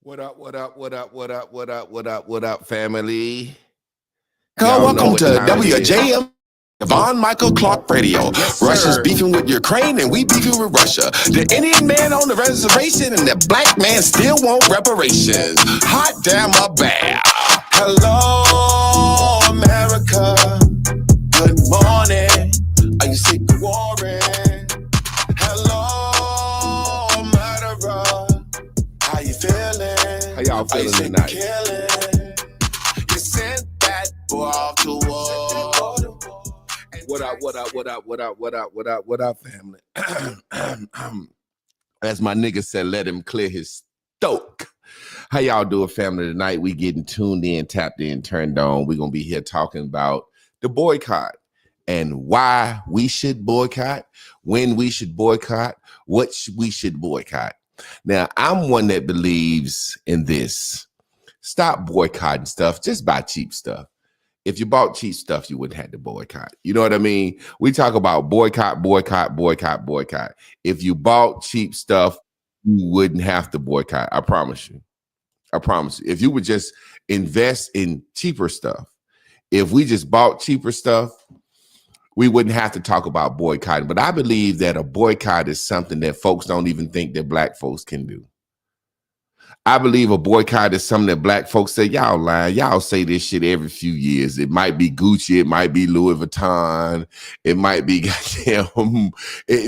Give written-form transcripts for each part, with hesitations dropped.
What up, what up, what up, what up, what up, what up, what up, family? Welcome to WJM Von Michael Clark Radio. Yes, Russia's sir. beefing with Ukraine and we beefing with Russia. The Indian man on the reservation and the black man still want reparations. Hot damn a bear. Hello, America. Good morning. Are you sick of warring? Hello, murderer. How you feeling? How y'all Are you feeling sick of tonight? killing? You sent that boy off to war. What up, what up, what up, what up, what up, what up, what up, family? As my nigga said, let him clear his stoke. How y'all doing, family? Tonight we getting tuned in, tapped in, turned on. We're gonna be here talking about the boycott and why we should boycott, when we should boycott, what we should boycott. Now, I'm one that believes in this. Stop boycotting stuff. Just buy cheap stuff. If you bought cheap stuff, you wouldn't have to boycott. You know what I mean? We talk about boycott, boycott, boycott, boycott. If you bought cheap stuff, you wouldn't have to boycott. I promise you. I promise you. If you would just invest in cheaper stuff, if we just bought cheaper stuff, we wouldn't have to talk about boycotting. But I believe that a boycott is something that folks don't even think that black folks can do. I believe a boycott is something that black folks say, y'all lying. Y'all say this shit every few years. It might be Gucci. It might be Louis Vuitton. It might be goddamn.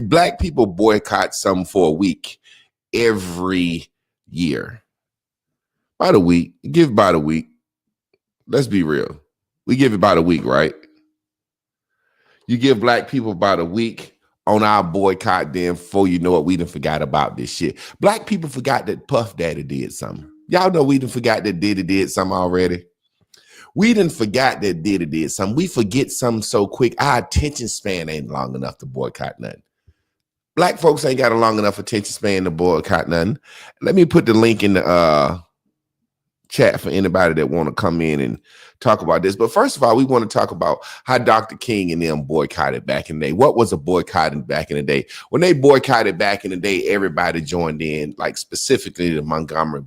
Black people boycott something for a week every year. About a week. Give about a week. Let's be real. We give about a week, right? You give black people about a week on our boycott, then before you know it, we done forgot about this shit. Black people forgot that Puff Daddy did something. Y'all know we done forgot that Diddy did something already. We done forgot that Diddy did something. We forget something so quick. Our attention span ain't long enough to boycott nothing. Black folks ain't got a long enough attention span to boycott nothing. Let me put the link in the chat for anybody that want to come in and talk about this. But first of all, we want to talk about how Dr. King and them boycotted back in the day. What was a boycotting back in the day? When they boycotted back in the day, everybody joined in, like specifically the Montgomery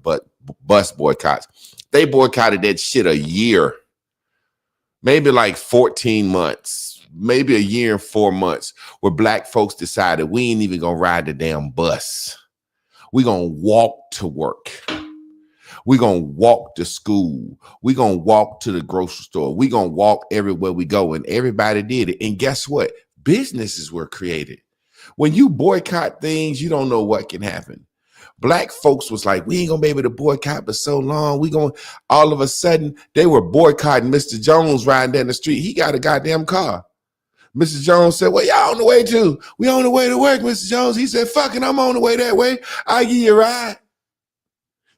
bus boycotts. They boycotted that shit a year, maybe like 14 months, maybe a year and 4 months, where black folks decided we ain't even gonna ride the damn bus. We gonna walk to work. We're going to walk to school. We're going to walk to the grocery store. We're going to walk everywhere we go. And everybody did it. And guess what? Businesses were created. When you boycott things, you don't know what can happen. Black folks was like, we ain't going to be able to boycott for so long. All of a sudden, they were boycotting Mr. Jones riding down the street. He got a goddamn car. Mr. Jones said, well, y'all on the way too. We on the way to work, Mr. Jones. He said, fuck it, I'm on the way that way. I'll give you a ride.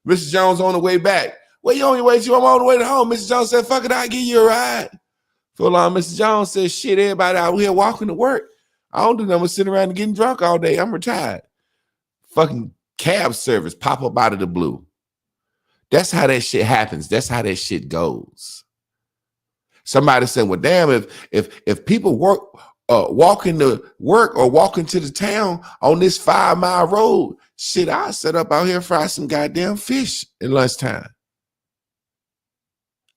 Mr. Jones on the way back. Where you on your way to? I'm on the way to home. Mr. Jones said, fuck it, I'll give you a ride. For long, Mr. Jones said, shit, everybody out here walking to work. I don't do nothing but sitting around and getting drunk all day. I'm retired. Fucking cab service pop up out of the blue. That's how that shit happens. That's how that shit goes. Somebody said, well, damn, if people walking to work or walking to the town on this 5-mile road, shit, I set up out here fry some goddamn fish at lunchtime.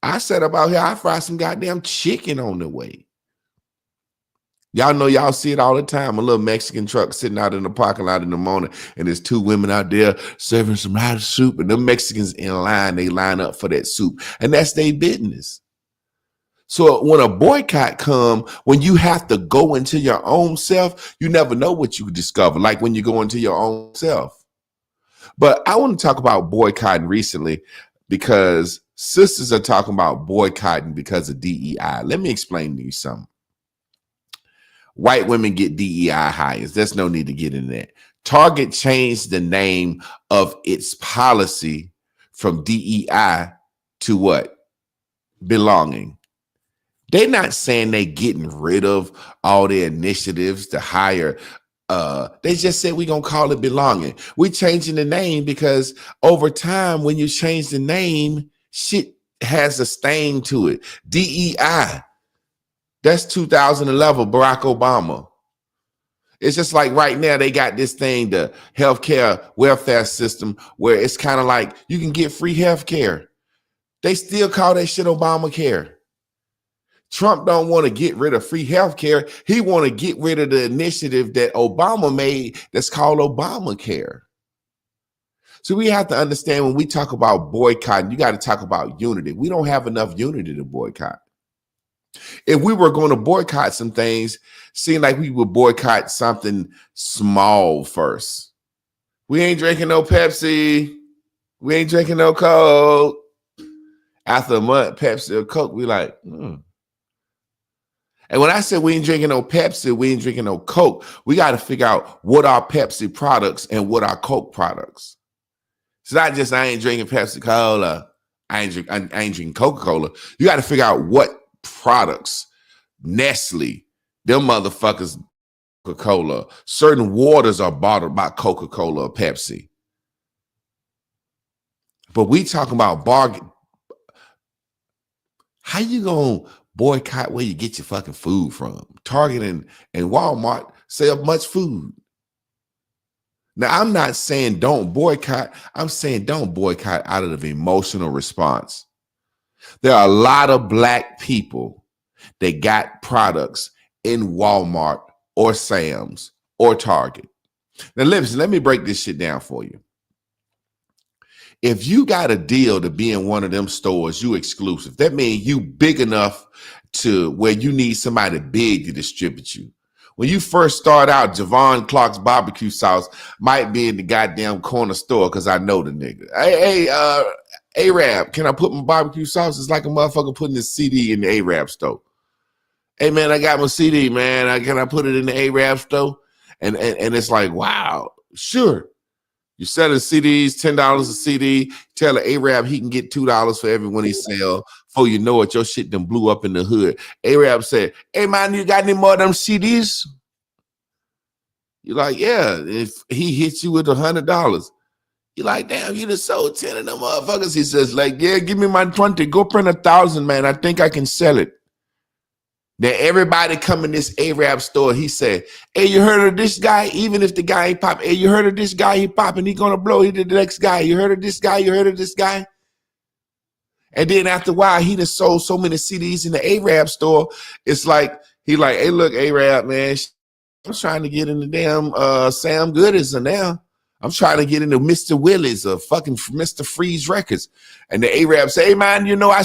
I set up out here, I fry some goddamn chicken on the way. Y'all know, y'all see it all the time. A little Mexican truck sitting out in the parking lot in the morning, and there's 2 women out there serving some rice soup, and the Mexicans in line, they line up for that soup, and that's their business. So when a boycott comes, when you have to go into your own self, you never know what you discover, like when you go into your own self. But I want to talk about boycotting recently because sisters are talking about boycotting because of DEI. Let me explain to you something. White women get DEI hires. There's no need to get into that. Target changed the name of its policy from DEI to what? Belonging. They're not saying they're getting rid of all their initiatives to hire. They just said we're going to call it belonging. We're changing the name because over time, when you change the name, shit has a stain to it. DEI. That's 2011, Barack Obama. It's just like right now they got this thing, the healthcare welfare system, where it's kind of like you can get free healthcare. They still call that shit Obamacare. Trump don't want to get rid of free healthcare. He want to get rid of the initiative that Obama made that's called Obamacare. So we have to understand when we talk about boycotting, you got to talk about unity. We don't have enough unity to boycott. If we were going to boycott some things, seem like we would boycott something small first. We ain't drinking no Pepsi. We ain't drinking no Coke. After a month, Pepsi or Coke, we like, And when I said we ain't drinking no Pepsi, we ain't drinking no Coke, we got to figure out what are Pepsi products and what are Coke products. It's not just I ain't drinking Pepsi Cola. I ain't drinking Coca-Cola. You got to figure out what products. Nestle, them motherfuckers, Coca-Cola. Certain waters are bottled by Coca-Cola or Pepsi. But we talking about bargain. How you gonna boycott where you get your fucking food from? Target and Walmart sell much food. Now, I'm not saying don't boycott. I'm saying don't boycott out of the emotional response. There are a lot of Black people that got products in Walmart or Sam's or Target. Now, listen, let me break this shit down for you. If you got a deal to be in one of them stores, you exclusive. That means you big enough to where you need somebody big to distribute you. When you first start out, Javon Clark's barbecue sauce might be in the goddamn corner store because I know the nigga. Hey, Arab, can I put my barbecue sauce? It's like a motherfucker putting this CD in the Arab store. Hey, man, I got my CD, man. Can I put it in the Arab store? And it's like, wow, sure. You're selling CDs, $10 a CD. Tell the Arab he can get $2 for every one he sell. Before you know it, your shit done blew up in the hood. Arab said, hey, man, you got any more of them CDs? You're like, yeah. If he hits you with $100, you're like, damn, you just sold 10 of them motherfuckers. He says, like, yeah, give me my 20. Go print 1,000, man. I think I can sell it. Then everybody come in this Arab store. He said, hey, you heard of this guy? Even if the guy ain't popping. Hey, you heard of this guy? He popping. He going to blow. He did the next guy. You heard of this guy? You heard of this guy? And then after a while, he done sold so many CDs in the Arab store. It's like, he like, hey, look, Arab, man, I'm trying to get in the damn Sam Goodies now. I'm trying to get into Mr. Willie's or fucking Mr. Freeze Records. And the Arab say, hey, man, you know, I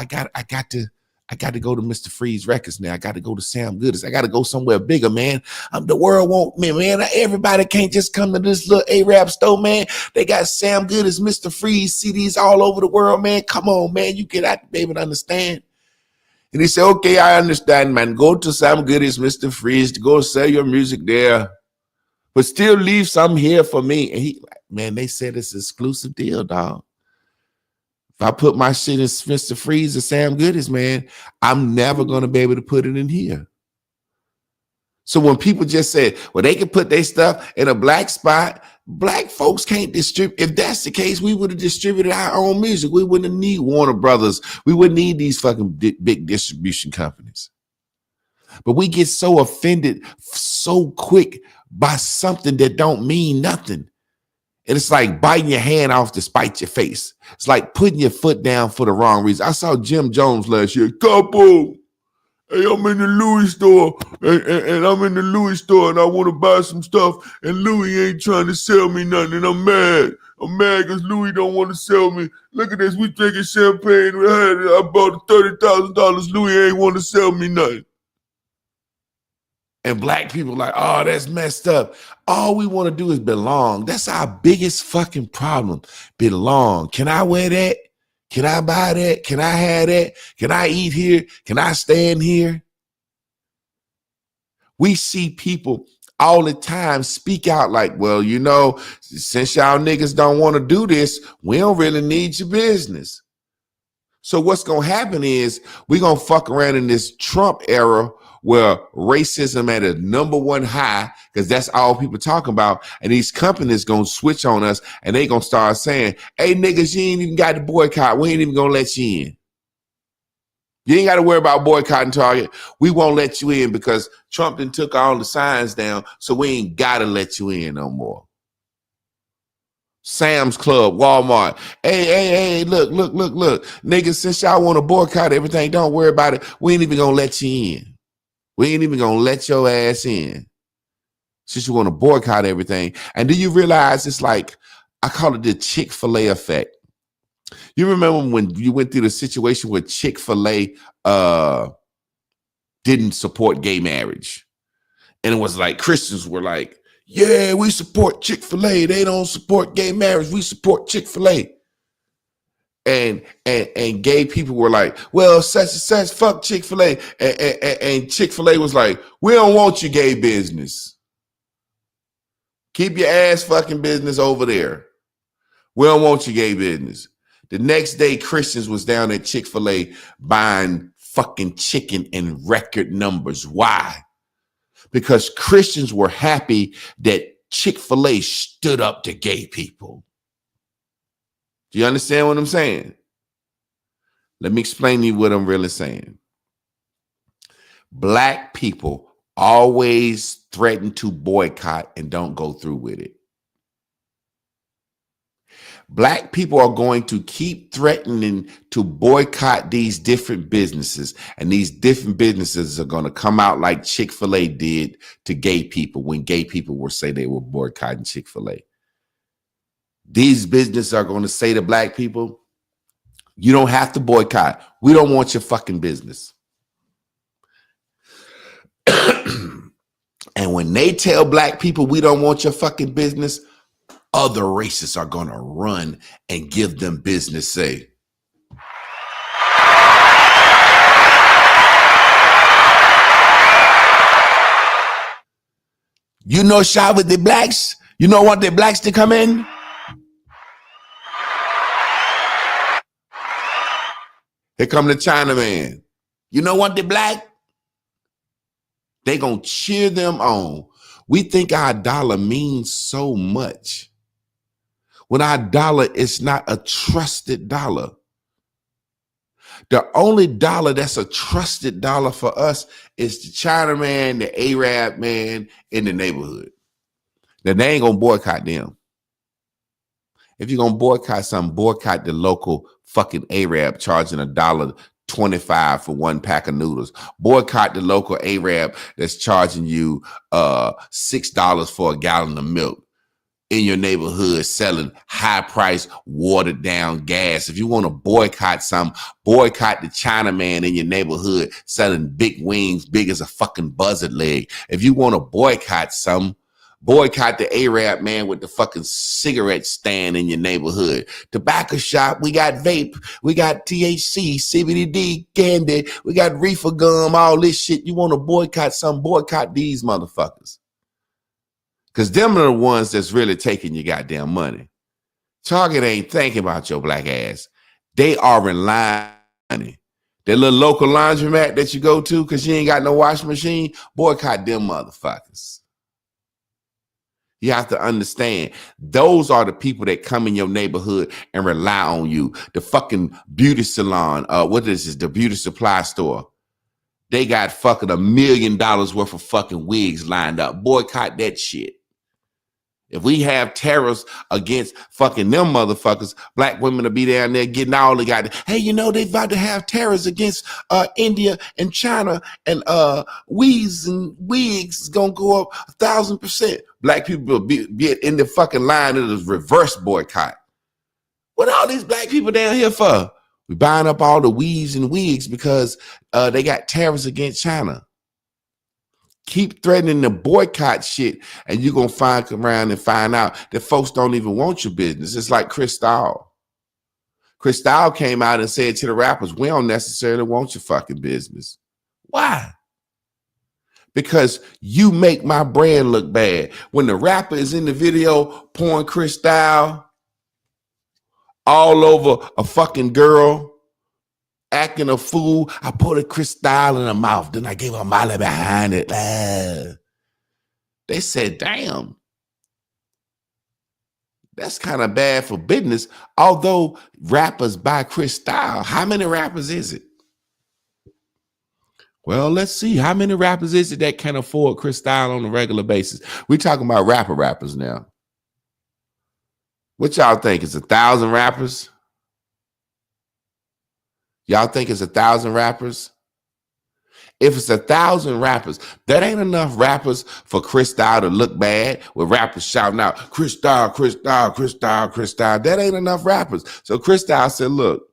got to go to Mr. Freeze Records now. I got to go to Sam Goodies. I got to go somewhere bigger, man. The world won't, man. Everybody can't just come to this little Arab store, man. They got Sam Goodies, Mr. Freeze CDs all over the world, man. Come on, man. You get out to be able to understand. And he said, okay, I understand, man. Go to Sam Goodies, Mr. Freeze, to go sell your music there. But still leave some here for me. And he, man, they said it's an exclusive deal, dog. If I put my shit in Mr. Freeze or Sam Goodies, man, I'm never going to be able to put it in here. So when people just say, well, they can put their stuff in a Black spot, Black folks can't distribute. If that's the case, we would have distributed our own music. We wouldn't need Warner Brothers. We wouldn't need these fucking big distribution companies. But we get so offended so quick by something that don't mean nothing. And it's like biting your hand off to spite your face. It's like putting your foot down for the wrong reason. I saw Jim Jones last year. Couple, hey, I'm in the Louis store, and I'm in the Louis store, and I want to buy some stuff, and Louis ain't trying to sell me nothing, and I'm mad. I'm mad because Louis don't want to sell me. Look at this. We drinking champagne. I bought $30,000. Louis ain't want to sell me nothing. And Black people like, oh, that's messed up. All we want to do is belong. That's our biggest fucking problem. Belong. Can I wear that? Can I buy that? Can I have that? Can I eat here? Can I stand here? We see people all the time speak out like, well, you know, since y'all niggas don't want to do this, we don't really need your business. So what's going to happen is we're going to fuck around in this Trump era where racism at a #1 high, because that's all people talking about. And these companies going to switch on us and they going to start saying, hey, niggas, you ain't even got to boycott. We ain't even going to let you in. You ain't got to worry about boycotting Target. We won't let you in because Trump done took all the signs down, so we ain't got to let you in no more. Sam's Club, Walmart. Hey, look. Niggas, since y'all want to boycott everything, don't worry about it. We ain't even going to let you in. We ain't even going to let your ass in. Since you want to boycott everything. And do you realize it's like, I call it the Chick-fil-A effect. You remember when you went through the situation where Chick-fil-A didn't support gay marriage? And it was like Christians were like, yeah, we support Chick-fil-A. They don't support gay marriage. We support Chick-fil-A. And gay people were like, well, such and such, fuck Chick-fil-A. And Chick-fil-A was like, we don't want your gay business. Keep your ass fucking business over there. We don't want your gay business. The next day, Christians was down at Chick-fil-A buying fucking chicken in record numbers. Why? Because Christians were happy that Chick-fil-A stood up to gay people. Do you understand what I'm saying? Let me explain to you what I'm really saying. Black people always threaten to boycott and don't go through with it. Black people are going to keep threatening to boycott these different businesses, and these different businesses are going to come out like Chick-fil-A did to gay people when gay people were say they were boycotting Chick-fil-A. These businesses are going to say to black people, you don't have to boycott. We don't want your fucking business. And when they tell black people we don't want your fucking business, other races are going to run and give them business, say. You know, shot with the blacks? You don't want the blacks to come in? Here come the Chinaman. You don't want the black? They going to cheer them on. We think our dollar means so much. When our dollar is not a trusted dollar. The only dollar that's a trusted dollar for us is the Chinaman, the Arab man in the neighborhood. Now, they ain't going to boycott them. If you're going to boycott something, boycott the local fucking Arab charging $1.25 for one pack of noodles. Boycott the local Arab that's charging you $6 for a gallon of milk in your neighborhood, selling high price, watered down gas. If you want to boycott something, boycott the Chinaman in your neighborhood selling big wings, big as a fucking buzzard leg. If you want to boycott something, boycott the Arab man with the fucking cigarette stand in your neighborhood. Tobacco shop, we got vape, we got THC, CBD, candy, we got reefer gum, all this shit. You want to boycott something, boycott these motherfuckers. Because them are the ones that's really taking your goddamn money. Target ain't thinking about your black ass. They are relying on it. That little local laundromat that you go to because you ain't got no washing machine, boycott them motherfuckers. You have to understand, those are the people that come in your neighborhood and rely on you. The fucking beauty salon, what is this? The beauty supply store. They got fucking $1 million worth of fucking wigs lined up. Boycott that shit. If we have tariffs against fucking them motherfuckers, black women will be down there getting all they got. Hey, you know, they about to have tariffs against India and China, and wigs is going to go up 1,000%. Black people will be in the fucking line of the reverse boycott. What all these black people down here for? We buying up all the weaves and wigs because they got tariffs against China. Keep threatening to boycott shit, and you're going to come around and find out that folks don't even want your business. It's like Cristal. Cristal came out and said to the rappers, we don't necessarily want your fucking business. Why? Because you make my brand look bad. When the rapper is in the video pouring Cristal all over a fucking girl, acting a fool, I put a Cristal in her mouth. Then I gave her Molly behind it. They said, damn, that's kind of bad for business. Although rappers buy Cristal, how many rappers is it? Well, let's see. How many rappers is it that can afford Cristal on a regular basis? We talking about rappers now. What y'all think? It's 1,000 rappers? Y'all think it's 1,000 rappers? If it's 1,000 rappers, that ain't enough rappers for Cristal to look bad with rappers shouting out, Cristal, Cristal, Cristal, Cristal. That ain't enough rappers. So Cristal said, look,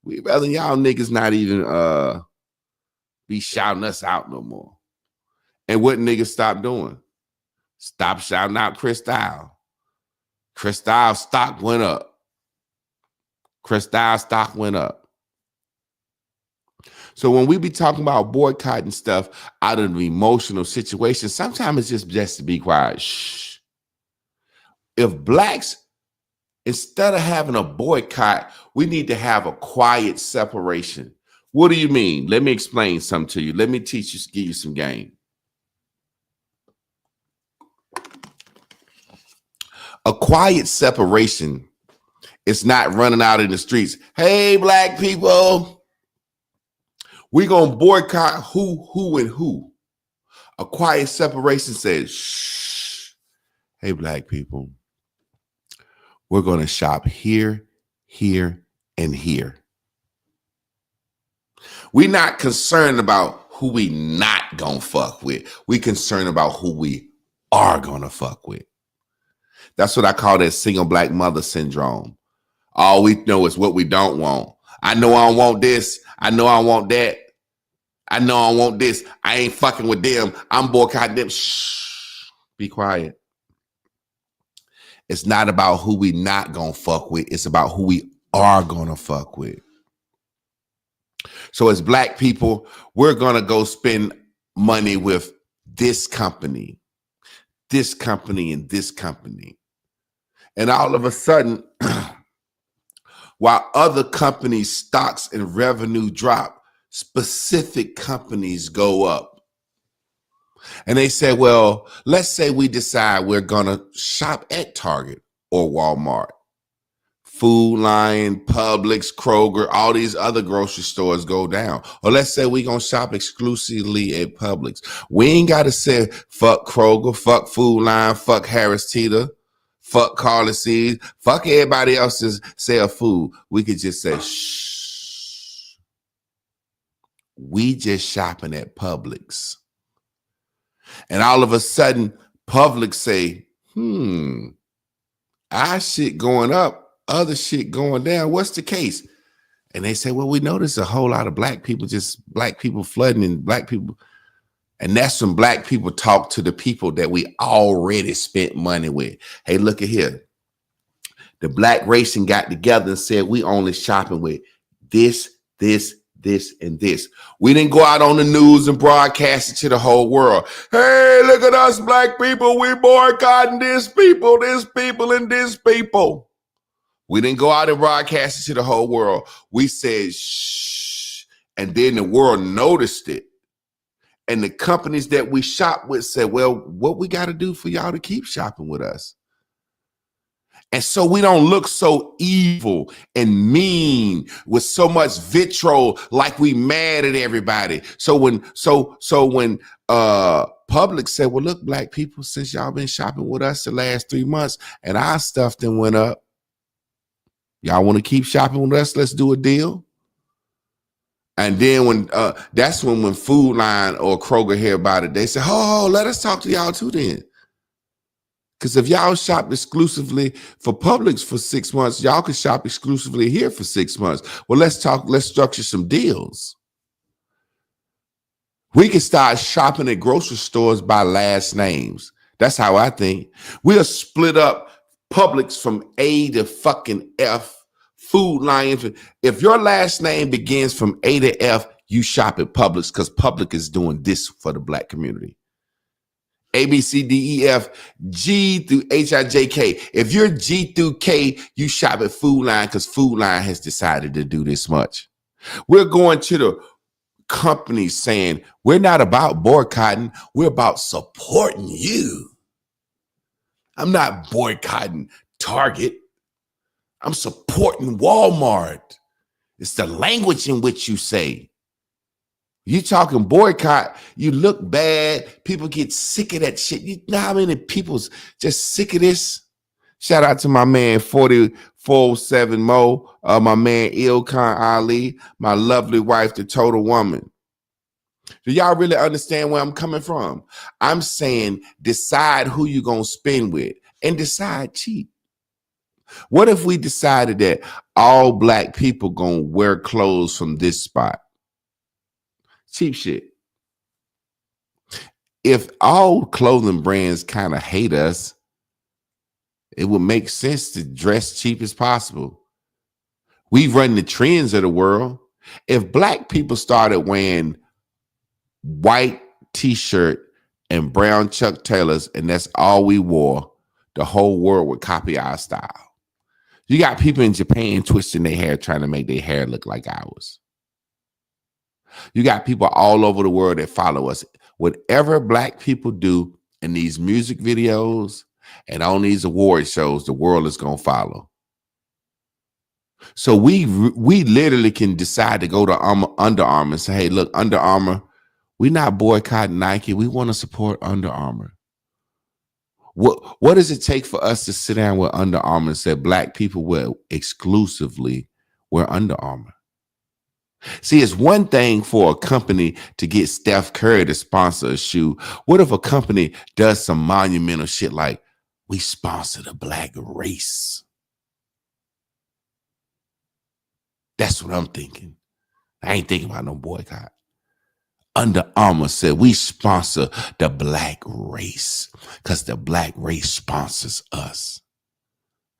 we rather y'all niggas not even be shouting us out no more. And what niggas stop doing? Stop shouting out Cristal. Cristal stock went up. Cristal stock went up. So when we be talking about boycotting stuff out of an emotional situation, sometimes it's just best to be quiet. Shh. If blacks, instead of having a boycott, we need to have a quiet separation. What do you mean? Let me explain something to you. Let me teach you, give you some game. A quiet separation is not running out in the streets. Hey, black people, we're going to boycott who, and who. A quiet separation says, shh. Hey, black people, we're going to shop here, here, and here. We're not concerned about who we not going to fuck with. We concerned about who we are going to fuck with. That's what I call that single black mother syndrome. All we know is what we don't want. I know I don't want this. I know I want that. I know I want this. I ain't fucking with them. I'm boycotting them. Shh. Be quiet. It's not about who we not gonna fuck with. It's about who we are gonna fuck with. So as black people, we're gonna go spend money with this company, and this company. And all of a sudden, while other companies' stocks and revenue drop, specific companies go up. And they say, well, let's say we decide we're going to shop at Target or Walmart. Food Lion, Publix, Kroger, all these other grocery stores go down. Or let's say we're going to shop exclusively at Publix. We ain't got to say fuck Kroger, fuck Food Lion, fuck Harris Teeter, fuck Carly Seeds, fuck everybody else's sell food. We could just say, shh. We just shopping at Publix. And all of a sudden, Publix say, our shit going up, other shit going down. What's the case? And they say, well, we notice a whole lot of black people flooding and black people. And that's when black people talk to the people that we already spent money with. Hey, look at here. The black racing got together and said, we only shopping with this, and this. We didn't go out on the news and broadcast it to the whole world. Hey, look at us black people. We boycotting this people, and this people. We didn't go out and broadcast it to the whole world. We said, shh. And then the world noticed it. And the companies that we shop with said, well, what we got to do for y'all to keep shopping with us? And so we don't look so evil and mean with so much vitriol like we mad at everybody. So when Publix said, well, look, black people, since y'all been shopping with us the last 3 months and our stuff then went up, y'all want to keep shopping with us? Let's do a deal. And then when that's when Food Line or Kroger hear about it, they say, oh, let us talk to y'all too then. Because if y'all shop exclusively for Publix for 6 months, y'all can shop exclusively here for 6 months. Well, let's structure some deals. We can start shopping at grocery stores by last names. That's how I think. We'll split up Publix from A to fucking F, Food Lion. If your last name begins from A to F, you shop at Publix because Publix is doing this for the black community. A, B, C, D, E, F, G through H, I, J, K. If you're G through K, you shop at Food Line because Food Line has decided to do this much. We're going to the companies saying, we're not about boycotting. We're about supporting you. I'm not boycotting Target. I'm supporting Walmart. It's the language in which you say. You talking boycott, you look bad. People get sick of that shit. You know how many people's just sick of this? Shout out to my man 4407 Mo, my man Ilkan Ali, my lovely wife, the total woman. Do y'all really understand where I'm coming from? I'm saying decide who you gonna spend with and decide cheap. What if we decided that all black people gonna wear clothes from this spot? Cheap shit. If all clothing brands kind of hate us, it would make sense to dress cheap as possible. We run the trends of the world. If black people started wearing white t-shirt and brown Chuck Taylors, and that's all we wore, the whole world would copy our style. You got people in Japan twisting their hair, trying to make their hair look like ours. You got people all over the world that follow us. Whatever black people do in these music videos and on these award shows, the world is going to follow. So we literally can decide to go to Under Armour and say, hey, look, Under Armour, we're not boycotting Nike. We want to support Under Armour. What does it take for us to sit down with Under Armour and say black people will exclusively wear Under Armour? See, it's one thing for a company to get Steph Curry to sponsor a shoe. What if a company does some monumental shit like, we sponsor the black race? That's what I'm thinking. I ain't thinking about no boycott. Under Armour said we sponsor the black race because the black race sponsors us.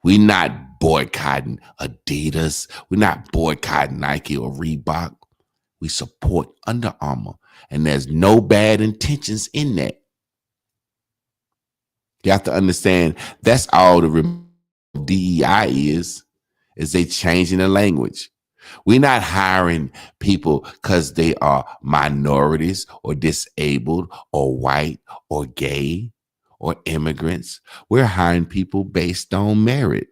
We're not boycotting Adidas. We're not boycotting Nike or Reebok. We support Under Armour, and there's no bad intentions in that. You have to understand that's all the DEI is they changing the language. We're not hiring people because they are minorities or disabled or white or gay or immigrants. We're hiring people based on merit.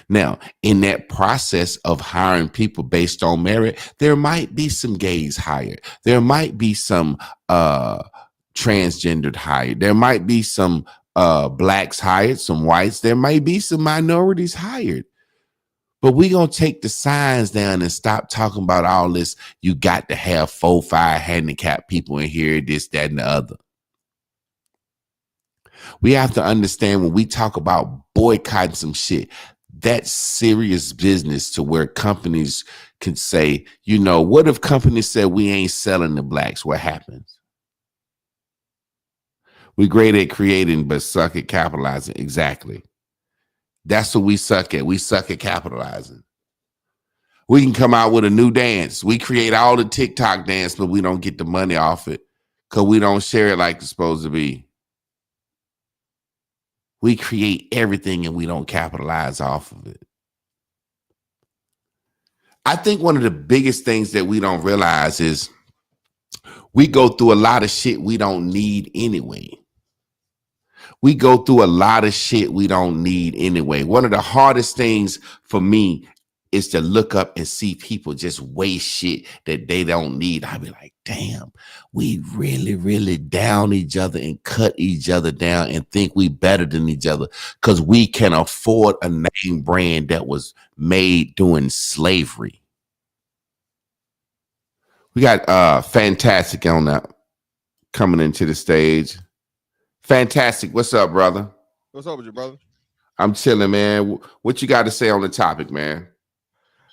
Now, in that process of hiring people based on merit, there might be some gays hired. There might be some transgendered hired. There might be some blacks hired, some whites. There might be some minorities hired. But we're going to take the signs down and stop talking about all this. You got to have 4, 5 handicapped people in here, this, that, and the other. We have to understand when we talk about boycotting some shit, that's serious business to where companies can say, you know, what if companies said we ain't selling to blacks? What happens? We're great at creating, but suck at capitalizing. Exactly. That's what we suck at. We suck at capitalizing. We can come out with a new dance. We create all the TikTok dance, but we don't get the money off it because we don't share it like it's supposed to be. We create everything and we don't capitalize off of it. I think one of the biggest things that we don't realize is we go through a lot of shit we don't need anyway. We go through a lot of shit we don't need anyway. One of the hardest things for me is to look up and see people just waste shit that they don't need. I be like, damn, we really, really down each other and cut each other down and think we better than each other because we can afford a name brand that was made during slavery. We got Fantastic on that coming into the stage. Fantastic. What's up, brother? What's up with you, brother? I'm chilling, man. What you got to say on the topic, man?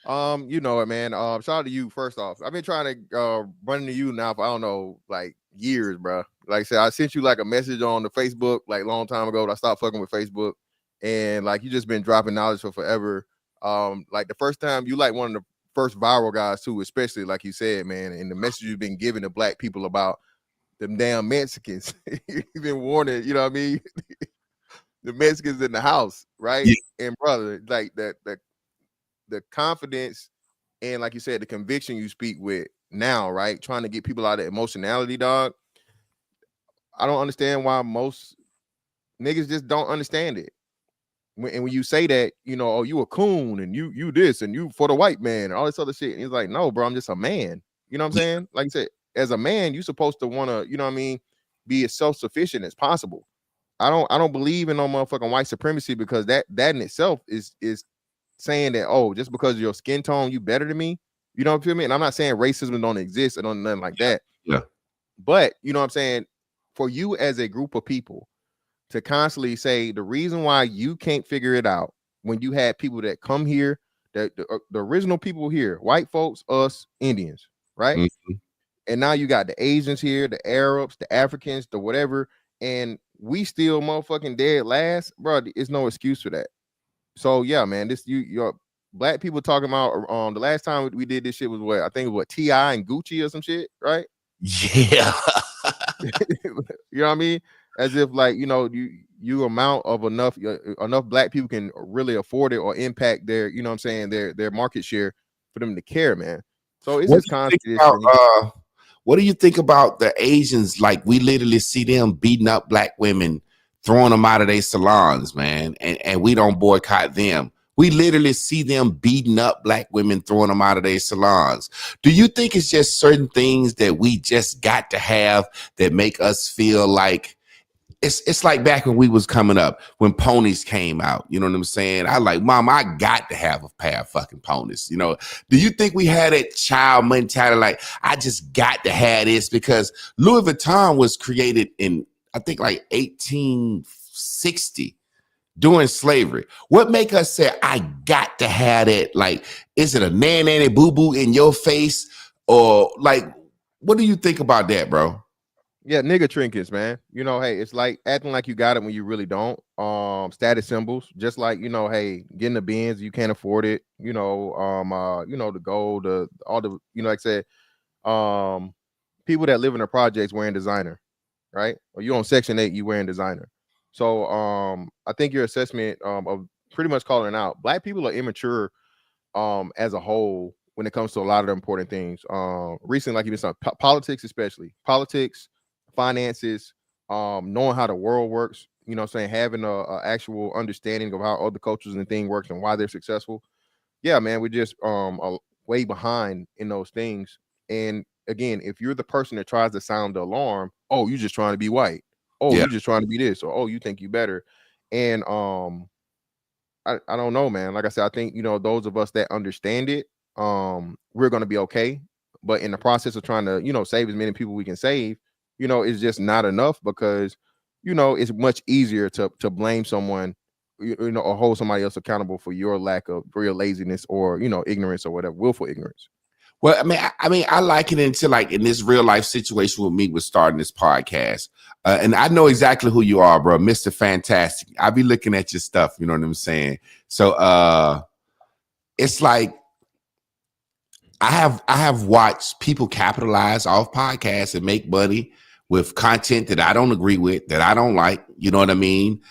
You know it, man. Shout out to you first off. I've been trying to run into you now for I don't know, like years, bro. Like I said, I sent you like a message on the Facebook like long time ago. I stopped fucking with Facebook, and like you just been dropping knowledge for forever. Like the first time you like one of the first viral guys too, especially like you said, man, and the message you've been giving to black people about them damn Mexicans. You've been warning, you know what I mean? The Mexicans in the house, right? Yeah. And brother, like that the confidence and like you said, the conviction you speak with now, right? Trying to get people out of emotionality, dog. I don't understand why most niggas just don't understand it. And when you say that, you know, oh, you a coon and you this and you for the white man and all this other shit. And he's like, no, bro, I'm just a man. You know what I'm saying? Like you said, as a man, you're supposed to want to, you know what I mean, be as self-sufficient as possible. I don't believe in no motherfucking white supremacy, because that in itself is saying that, oh, just because of your skin tone, you better than me. You know what I mean? And I'm not saying racism don't exist or nothing like that. Yeah. But you know what I'm saying? For you as a group of people to constantly say the reason why you can't figure it out, when you had people that come here, that the original people here, white folks, us, Indians, right? Mm-hmm. And now you got the Asians here, the Arabs, the Africans, the whatever, and we still motherfucking dead last, bro. It's no excuse for that. So yeah, man, this your black people talking about the last time we did this shit was what I think it was T.I. and Gucci or some shit, right? Yeah. You know what I mean? As if like, you know, you amount of enough black people can really afford it or impact their, you know what I'm saying, their market share for them to care, man. So it's just constant. What do you think about the Asians? Like, we literally see them beating up black women, throwing them out of their salons, man, and we don't boycott them. We literally see them beating up black women, throwing them out of their salons. Do you think it's just certain things that we just got to have that make us feel like it's like back when we was coming up, when ponies came out, you know what I'm saying? I like, Mom, I got to have a pair of fucking ponies. You know, do you think we had that child mentality? Like, I just got to have this, because Louis Vuitton was created in, I think, like 1860 during slavery. What make us say, I got to have it? Like, is it a nanny boo boo in your face? Or like, what do you think about that, bro? Yeah, nigga trinkets, man. You know, hey, it's like acting like you got it when you really don't. Status symbols, just like, you know, hey, getting the Benz, you can't afford it. You know, the gold, all the, you know, like I said, people that live in the projects wearing designer, right? Or you on Section 8, you wearing designer. So, I think your assessment of pretty much calling out black people are immature, as a whole when it comes to a lot of the important things. Recently, like you said, politics, especially politics, finances, knowing how the world works, you know what I'm saying, having a actual understanding of how other cultures and things works and why they're successful. Yeah, man, we're just way behind in those things. And again, if you're the person that tries to sound the alarm, oh, you just trying to be white, oh, Yeah. you just trying to be this, or oh, you think you better. And I don't know, man. Like I said, I think, you know, those of us that understand it, we're gonna be okay. But in the process of trying to, you know, save as many people we can save, you know, it's just not enough, because, you know, it's much easier to blame someone, you know, or hold somebody else accountable for your for your laziness, or, you know, ignorance, or whatever, willful ignorance. Well, I mean, I like it into, like, in this real life situation with me with starting this podcast. And I know exactly who you are, bro. Mr. Fantastic. I be looking at your stuff, you know what I'm saying? So it's like, I have watched people capitalize off podcasts and make money with content that I don't agree with, that I don't like, you know what I mean?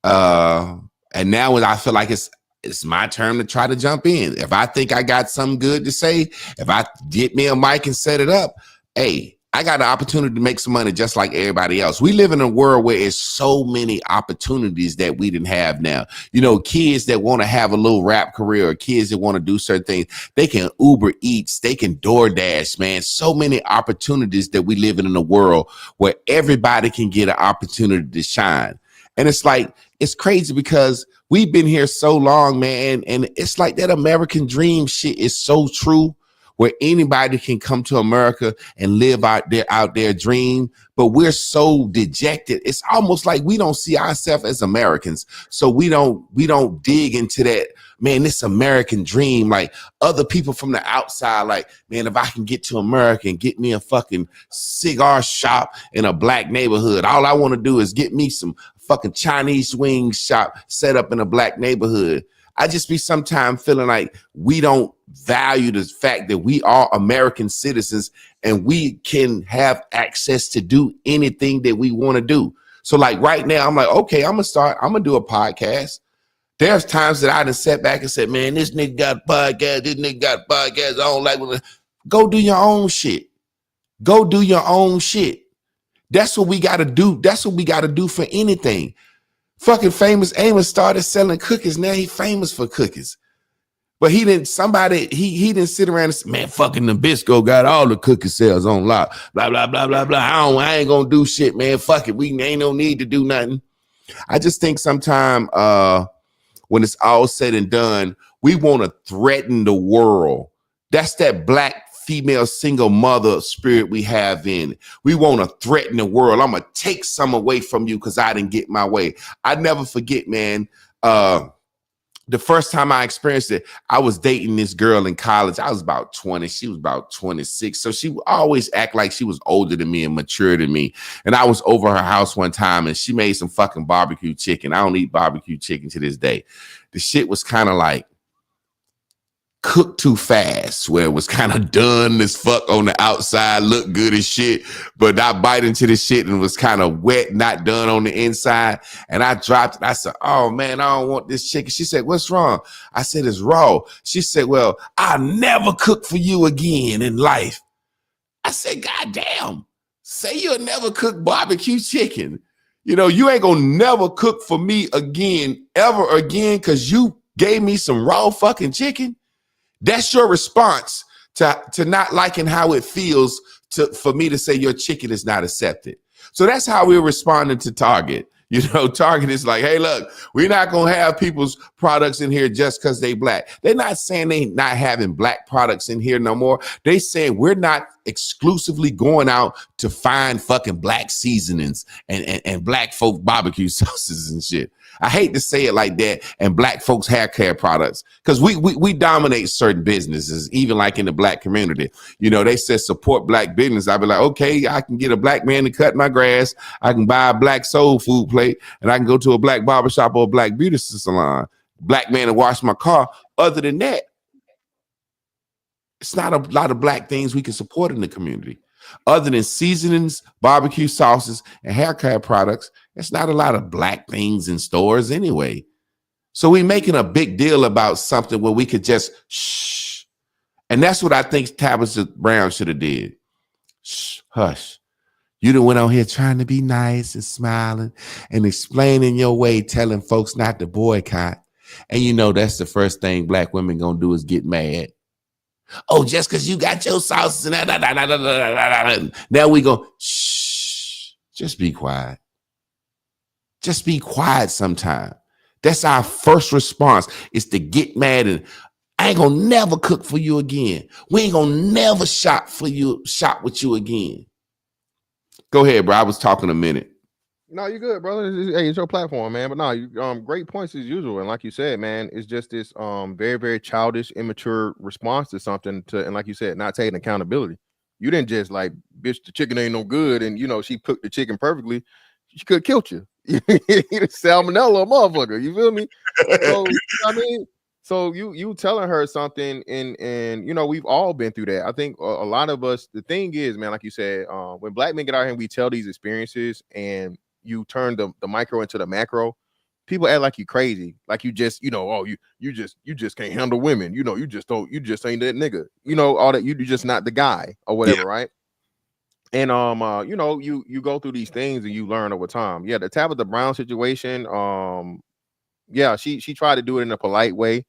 And now when I feel like it's my turn to try to jump in. If I think I got something good to say, if I get me a mic and set it up, hey, I got an opportunity to make some money just like everybody else. We live in a world where there's so many opportunities that we didn't have now. You know, kids that want to have a little rap career, or kids that want to do certain things, they can Uber Eats, they can DoorDash, man. So many opportunities that we live in a world where everybody can get an opportunity to shine. And it's like, it's crazy because we've been here so long, man. And it's like that American dream shit is so true, where anybody can come to America and live out their dream. But we're so dejected. It's almost like we don't see ourselves as Americans. So we don't dig into that, man, this American dream. Like other people from the outside, like, man, if I can get to America and get me a fucking cigar shop in a black neighborhood, all I want to do is get me some fucking Chinese wing shop set up in a black neighborhood. I just be sometimes feeling like we don't value the fact that we are American citizens and we can have access to do anything that we want to do. So like right now, I'm like, okay, I'm gonna do a podcast. There's times that I done sat back and said, man, this nigga got a podcast, this nigga got a podcast, I don't like it. Go do your own shit. Go do your own shit. That's what we gotta do. That's what we gotta do for anything. Fucking Famous Amos started selling cookies. Now he famous for cookies. But he didn't sit around and say, man, fucking Nabisco got all the cookie sales on lock. Blah, blah, blah, blah, blah. I ain't gonna do shit, man. Fuck it. We ain't no need to do nothing. I just think sometime when it's all said and done, we want to threaten the world. That's that black female single mother spirit we have in. We want to threaten the world. I'm gonna take some away from you because I didn't get my way. I never forget, man. The first time I experienced it, I was dating this girl in college. I was about 20. She was about 26. So she would always act like she was older than me and mature than me. And I was over her house one time and she made some fucking barbecue chicken. I don't eat barbecue chicken to this day. The shit was kind of like cooked too fast, where it was kind of done as fuck on the outside, looked good as shit, but I bite into the shit and was kind of wet, not done on the inside. And I dropped it. I said, oh man, I don't want this chicken. She said, what's wrong? I said, it's raw. She said, well, I'll never cook for you again in life. I said, God damn, say you'll never cook barbecue chicken. You know, you ain't gonna never cook for me again, ever again, because you gave me some raw fucking chicken. That's your response to not liking how it feels for me to say your chicken is not accepted. So that's how we're responding to Target. You know, Target is like, hey, look, we're not going to have people's products in here just because they black. They're not saying they not having black products in here no more. They saying we're not exclusively going out to find fucking black seasonings and black folk barbecue sauces and shit. I hate to say it like that, and black folks hair care products, because we dominate certain businesses, even like in the black community. You know, they said support black business. I'd be like, okay, I can get a black man to cut my grass. I can buy a black soul food plate, and I can go to a black barbershop or a black beauty salon. Black man to wash my car. Other than that, it's not a lot of black things we can support in the community. Other than seasonings, barbecue sauces, and hair care products, it's not a lot of black things in stores anyway. So we're making a big deal about something where we could just shh. And that's what I think Tabitha Brown should have did. Shh, hush. You done went on here trying to be nice and smiling and explaining your way, telling folks not to boycott. And you know that's the first thing black women gonna do is get mad. Oh, just because you got your sauces and that. Now we go, shh, just be quiet. Just be quiet sometime. That's our first response, is to get mad and I ain't gonna never cook for you again. We ain't gonna never shop with you again. Go ahead, bro. I was talking a minute. No, you're good, brother. It's your platform, man. But no, you great points as usual. And like you said, man, it's just this very, very childish, immature response to something, and like you said, not taking accountability. You didn't just like, bitch, the chicken ain't no good, and you know, she cooked the chicken perfectly. She could have killed you. Salmonella, motherfucker. You feel me? So I mean, so you telling her something, and you know, we've all been through that. I think a lot of us, the thing is, man, like you said, when black men get out here and we tell these experiences and you turn the micro into the macro, people act like you crazy, like you just, you know, oh, you just can't handle women, you know, you just ain't that nigga, you know, all that, you just not the guy or whatever, yeah. Right? And you know, you go through these things and you learn over time. Yeah, the Tabitha Brown situation, yeah, she tried to do it in a polite way,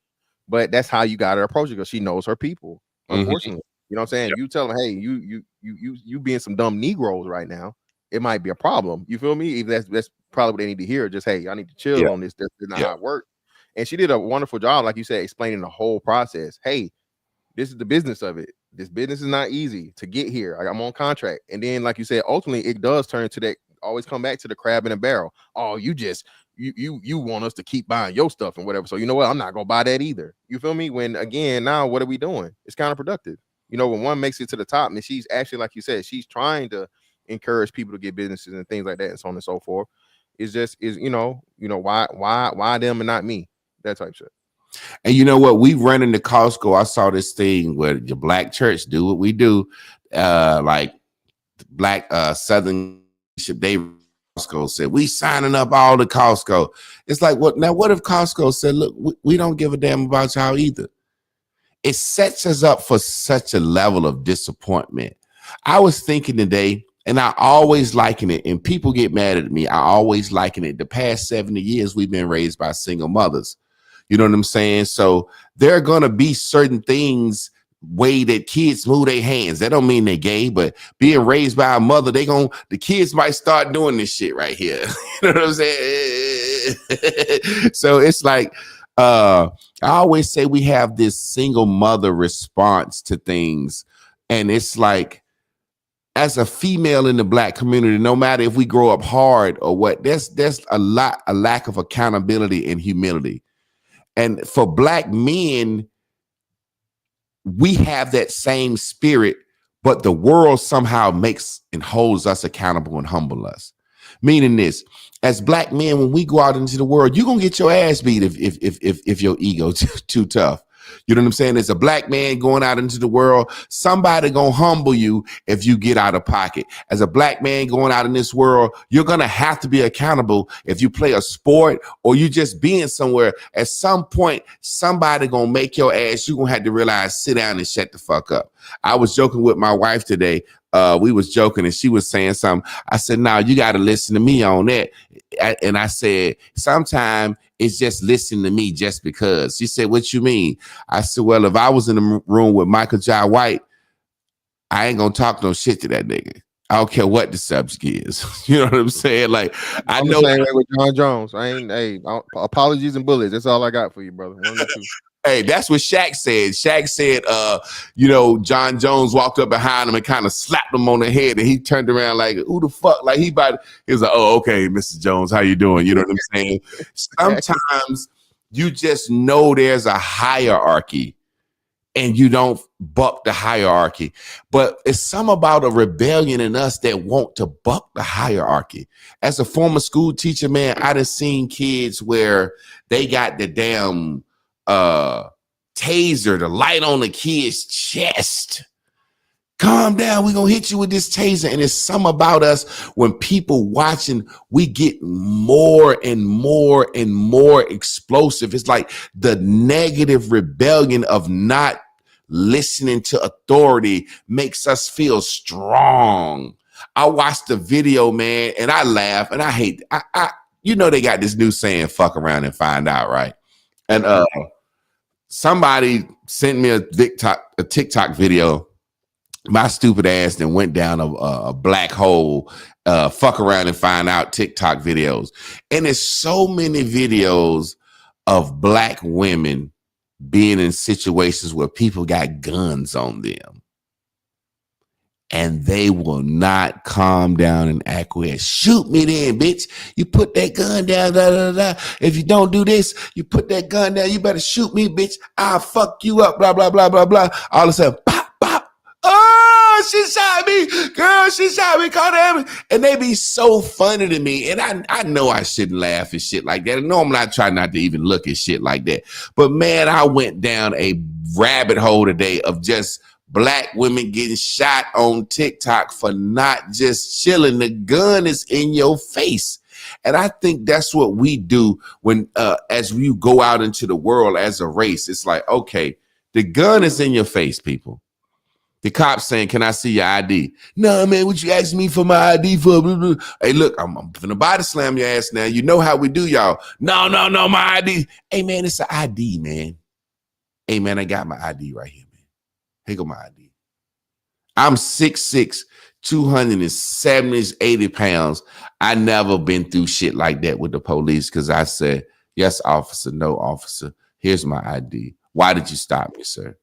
but that's how you got to approach it, because she knows her people, unfortunately. You know what I'm saying? Yep. You tell them, hey, you being some dumb Negroes right now, it might be a problem. You feel me? That's probably what they need to hear. Just, hey, I need to chill on this. That's not how it works. And she did a wonderful job, like you said, explaining the whole process. Hey, this is the business of it. This business is not easy to get here. I'm on contract. And then, like you said, ultimately it does turn into that, always come back to the crab in a barrel. Oh, you want us to keep buying your stuff and whatever. So you know what? I'm not gonna buy that either. You feel me? When again, now what are we doing? It's counterproductive. You know, when one makes it to the top, and she's actually, like you said, she's trying to encourage people to get businesses and things like that, and so on and so forth. It's just, you know, why them and not me? That type shit. And you know what? We run into Costco. I saw this thing where the black church do what we do, like black Southern Bishop David Costco said, we signing up all the Costco. It's like, what now? What if Costco said, look, we don't give a damn about y'all either? It sets us up for such a level of disappointment. I was thinking today, and I always liken it, and people get mad at me. I always liken it. The past 70 years, we've been raised by single mothers. You know what I'm saying? So there are gonna be certain things way that kids move their hands. That don't mean they gay, but being raised by a mother, the kids might start doing this shit right here. You know what I'm saying? So it's like I always say we have this single mother response to things, and it's like as a female in the Black community, no matter if we grow up hard or what, there's a lack of accountability and humility. And for Black men, we have that same spirit, but the world somehow makes and holds us accountable and humble us. Meaning this, as Black men, when we go out into the world, you're gonna get your ass beat if your ego too tough. You know what I'm saying? As a Black man going out into the world, somebody gonna humble you if you get out of pocket. As a Black man going out in this world, you're gonna have to be accountable if you play a sport or you just being somewhere. At some point, somebody gonna make your ass. You gonna have to realize, sit down and shut the fuck up. I was joking with my wife today. We was joking and she was saying something. I said, "No, you got to listen to me on that." And I said, "Sometimes it's just listen to me just because." She said, "What you mean?" I said, "Well, if I was in the room with Michael Jai White, I ain't gonna talk no shit to that nigga. I don't care what the subject is." You know what I'm saying? Like, I I'm know the same way with John Jones. I ain't. Hey, apologies and bullets. That's all I got for you, brother. One of the two. Hey, that's what Shaq said. Shaq said, John Jones walked up behind him and kind of slapped him on the head, and he turned around like, "Who the fuck?" Like he was like, "Oh, okay, Mr. Jones, how you doing?" You know what I'm saying? Sometimes you just know there's a hierarchy, and you don't buck the hierarchy. But it's some about a rebellion in us that want to buck the hierarchy. As a former school teacher, man, I done seen kids where they got the damn taser, the light on the kid's chest. Calm down, we're gonna hit you with this taser. And it's some about us when people watching, we get more and more and more explosive. It's like the negative rebellion of not listening to authority makes us feel strong. I watched the video, man, and I laugh and I hate they got this new saying, fuck around and find out, right? And somebody sent me a TikTok video. My stupid ass then went down a black hole, fuck around and find out TikTok videos. And there's so many videos of Black women being in situations where people got guns on them. And they will not calm down and acquiesce. Shoot me then, bitch. You put that gun down, da, da, da, da. If you don't do this, you put that gun down. You better shoot me, bitch. I'll fuck you up, blah, blah, blah, blah, blah. All of a sudden, pop, pop. Oh, she shot me. Girl, she shot me. Call them. And they be so funny to me. And I know I shouldn't laugh at shit like that. And normally I try not to even look at shit like that. But man, I went down a rabbit hole today of just Black women getting shot on TikTok for not just chilling. The gun is in your face. And I think that's what we do when, as you go out into the world as a race. It's like, okay, the gun is in your face, people. The cops saying, "Can I see your ID?" "No, man, what you asking me for my ID for?" Hey, look, I'm finna body slam your ass now. You know how we do, y'all. No, my ID. Hey, man, it's an ID, man. Hey, man, I got my ID right here. Here go my ID. I'm 6'6", 270, 80 pounds. I never been through shit like that with the police because I said, "Yes, officer, no, officer. Here's my ID. Why did you stop me, sir?"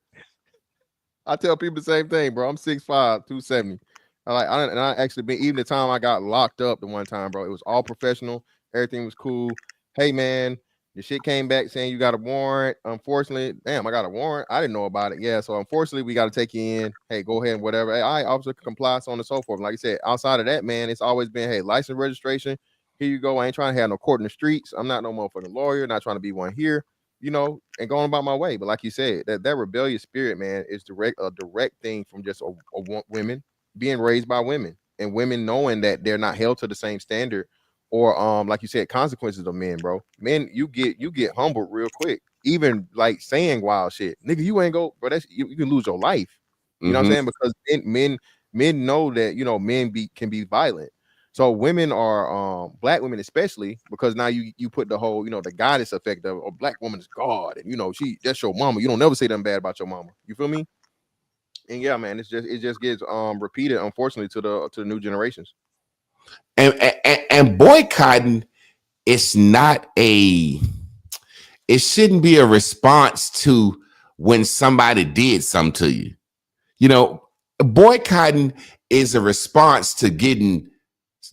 I tell people the same thing, bro. I'm 6'5", 270. I actually been, even the time I got locked up the one time, bro, it was all professional. Everything was cool. "Hey, man, your shit came back saying you got a warrant. Unfortunately, damn, I got a warrant. I didn't know about it." "Yeah, so unfortunately, we got to take you in. Hey, go ahead and whatever." "Hey, all right, officer, comply, so on and so forth." Like I said, outside of that, man, it's always been, "Hey, license, registration. Here you go. I ain't trying to have no court in the streets. I'm not no motherfucking lawyer. Not trying to be one here, and going about my way." But like you said, that rebellious spirit, man, is a direct thing from just women being raised by women and women knowing that they're not held to the same standard. Or like you said, consequences of men, bro. Men, you get humbled real quick. Even like saying wild shit, "Nigga, you ain't go," bro. That's you can lose your life. You know what I'm saying? Because men know that men can be violent. So women are black women especially, because now you put the whole, the goddess effect of a black woman is God, and that's your mama. You don't never say nothing bad about your mama. You feel me? And yeah, man, it just gets repeated, unfortunately, to the new generations. And boycotting, it's not it shouldn't be a response to when somebody did something to you. Boycotting is a response to getting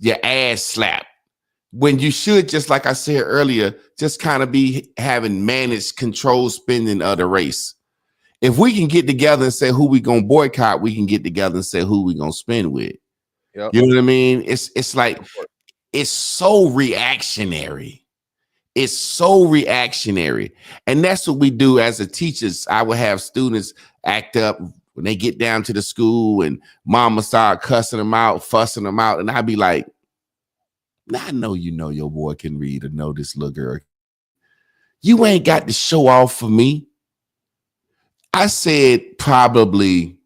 your ass slapped, when you should, just like I said earlier, just kind of be having managed control spending of the race. If we can get together and say who we gonna boycott, we can get together and say who we gonna spend with. Yep. You know what I mean? It's like, it's so reactionary. It's so reactionary. And that's what we do as a teachers. I would have students act up when they get down to the school and mama start cussing them out, fussing them out. And I'd be like, I know your boy can read or know this little girl. You ain't got to show off for me. I said probably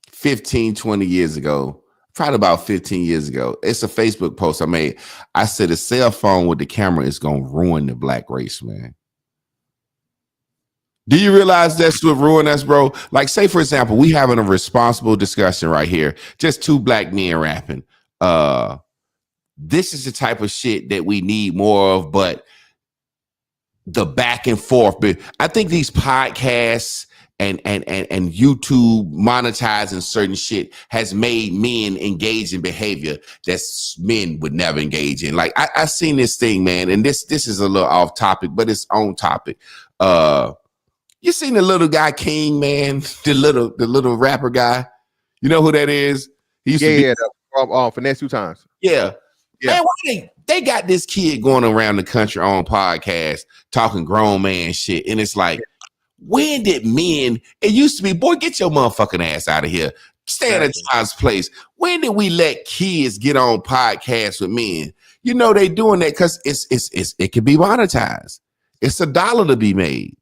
15, 20 years ago, probably about 15 years ago. It's a Facebook post I made. I said a cell phone with the camera is going to ruin the black race, man. Do you realize that's what ruin us, bro? Like, say, for example, we having a responsible discussion right here. Just two black men rapping. This is the type of shit that we need more of, but the back and forth. But I think these podcasts and YouTube monetizing certain shit has made men engage in behavior that men would never engage in. Like, I seen this thing, man, and this is a little off topic, but it's on topic. You seen the little guy King, man, the little rapper guy. You know who that is? He used Finesse 2 Times. Yeah. Man, why they got this kid going around the country on podcasts talking grown man shit, and it's like, when did men? It used to be, boy, get your motherfucking ass out of here. Stay at a child's place. When did we let kids get on podcasts with men? They doing that because it can be monetized. It's $1 to be made.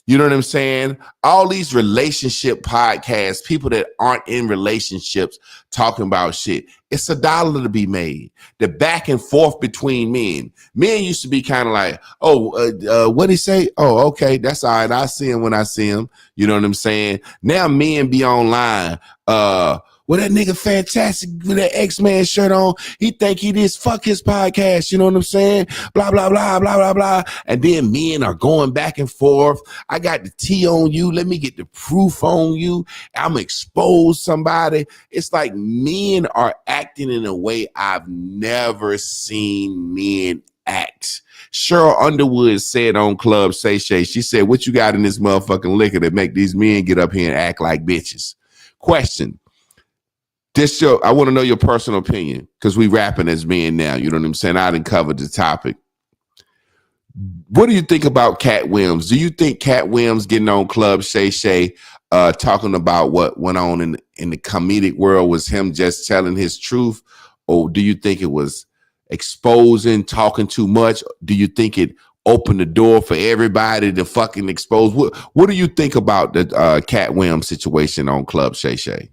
You know what I'm saying? All these relationship podcasts, people that aren't in relationships talking about shit. It's $1 to be made. The back and forth between men. Men used to be kind of like, what'd he say? Oh, okay, that's all right. I see him when I see him. You know what I'm saying? Now men be online. Well, that nigga fantastic with that X-Man shirt on. He think he just fuck his podcast. You know what I'm saying? Blah, blah, blah, blah, blah, blah. And then men are going back and forth. I got the T on you. Let me get the proof on you. I'm expose somebody. It's like men are acting in a way I've never seen men act. Cheryl Underwood said on Club Say Shay, she said, what you got in this motherfucking liquor that make these men get up here and act like bitches? Question. This show, I want to know your personal opinion, because we rapping as men now. You know what I'm saying? I didn't cover the topic. What do you think about Cat Williams? Do you think Cat Williams getting on Club Shay Shay, talking about what went on in the comedic world was him just telling his truth? Or do you think it was exposing, talking too much? Do you think it opened the door for everybody to fucking expose? What do you think about the Cat Williams situation on Club Shay Shay?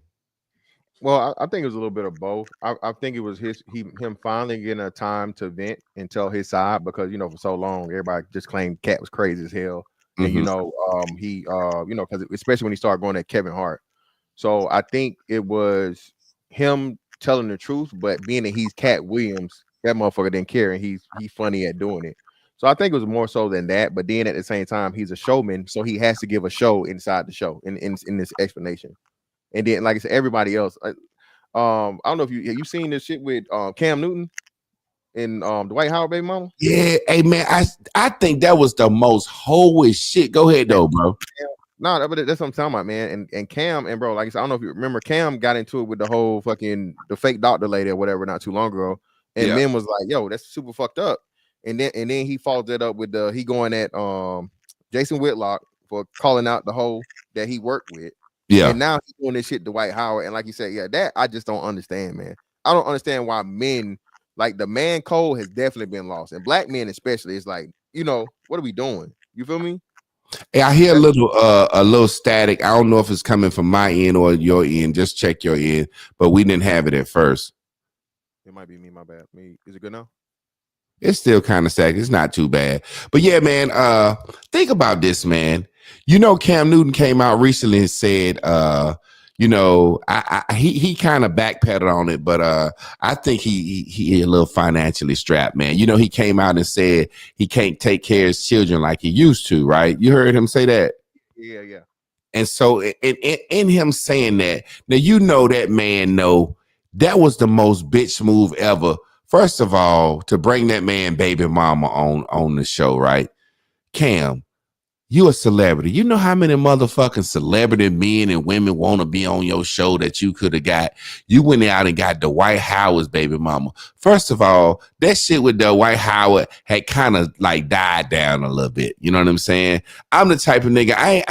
Well, I think it was a little bit of both. I think it was him finally getting a time to vent and tell his side, because for so long everybody just claimed Cat was crazy as hell, and he because especially when he started going at Kevin Hart. So I think it was him telling the truth, but being that he's Cat Williams, that motherfucker didn't care, and he's funny at doing it. So I think it was more so than that. But then at the same time, he's a showman, so he has to give a show inside the show in this explanation. And then, like I said, everybody else. I don't know if you seen this shit with Cam Newton and Dwight Howard baby mama. Yeah, hey man, I think that was the most hoish shit. Go ahead though, bro. No, but that's what I'm talking about, man. And Cam and bro, like I said, I don't know if you remember, Cam got into it with the whole fucking the fake doctor lady or whatever not too long ago, and men was like, "Yo, that's super fucked up." And then he followed that up with he going at Jason Whitlock for calling out the hoe that he worked with. Yeah, and now he's doing this shit to Dwight Howard, and like you said, that I just don't understand, man. I don't understand why men, like, the man code has definitely been lost, and black men especially. It's like, what are we doing? You feel me? Hey, I hear a little static. I don't know if it's coming from my end or your end. Just check your end, but we didn't have it at first. It might be me. My bad. Me. Is it good now? It's still kind of sad. It's not too bad. But yeah, man, think about this, man. You know, Cam Newton came out recently and said, he kind of backpedaled on it, but I think he a little financially strapped, man. You know, he came out and said he can't take care of his children like he used to, right? You heard him say that? Yeah. And so in him saying that, now you know that man know that was the most bitch move ever. First of all, to bring that man baby mama on the show, right? Cam, you a celebrity. You know how many motherfucking celebrity men and women want to be on your show that you could have got. You went out and got Dwight Howard's baby mama. First of all, that shit with Dwight Howard had kind of like died down a little bit. You know what I'm saying? I'm the type of nigga, I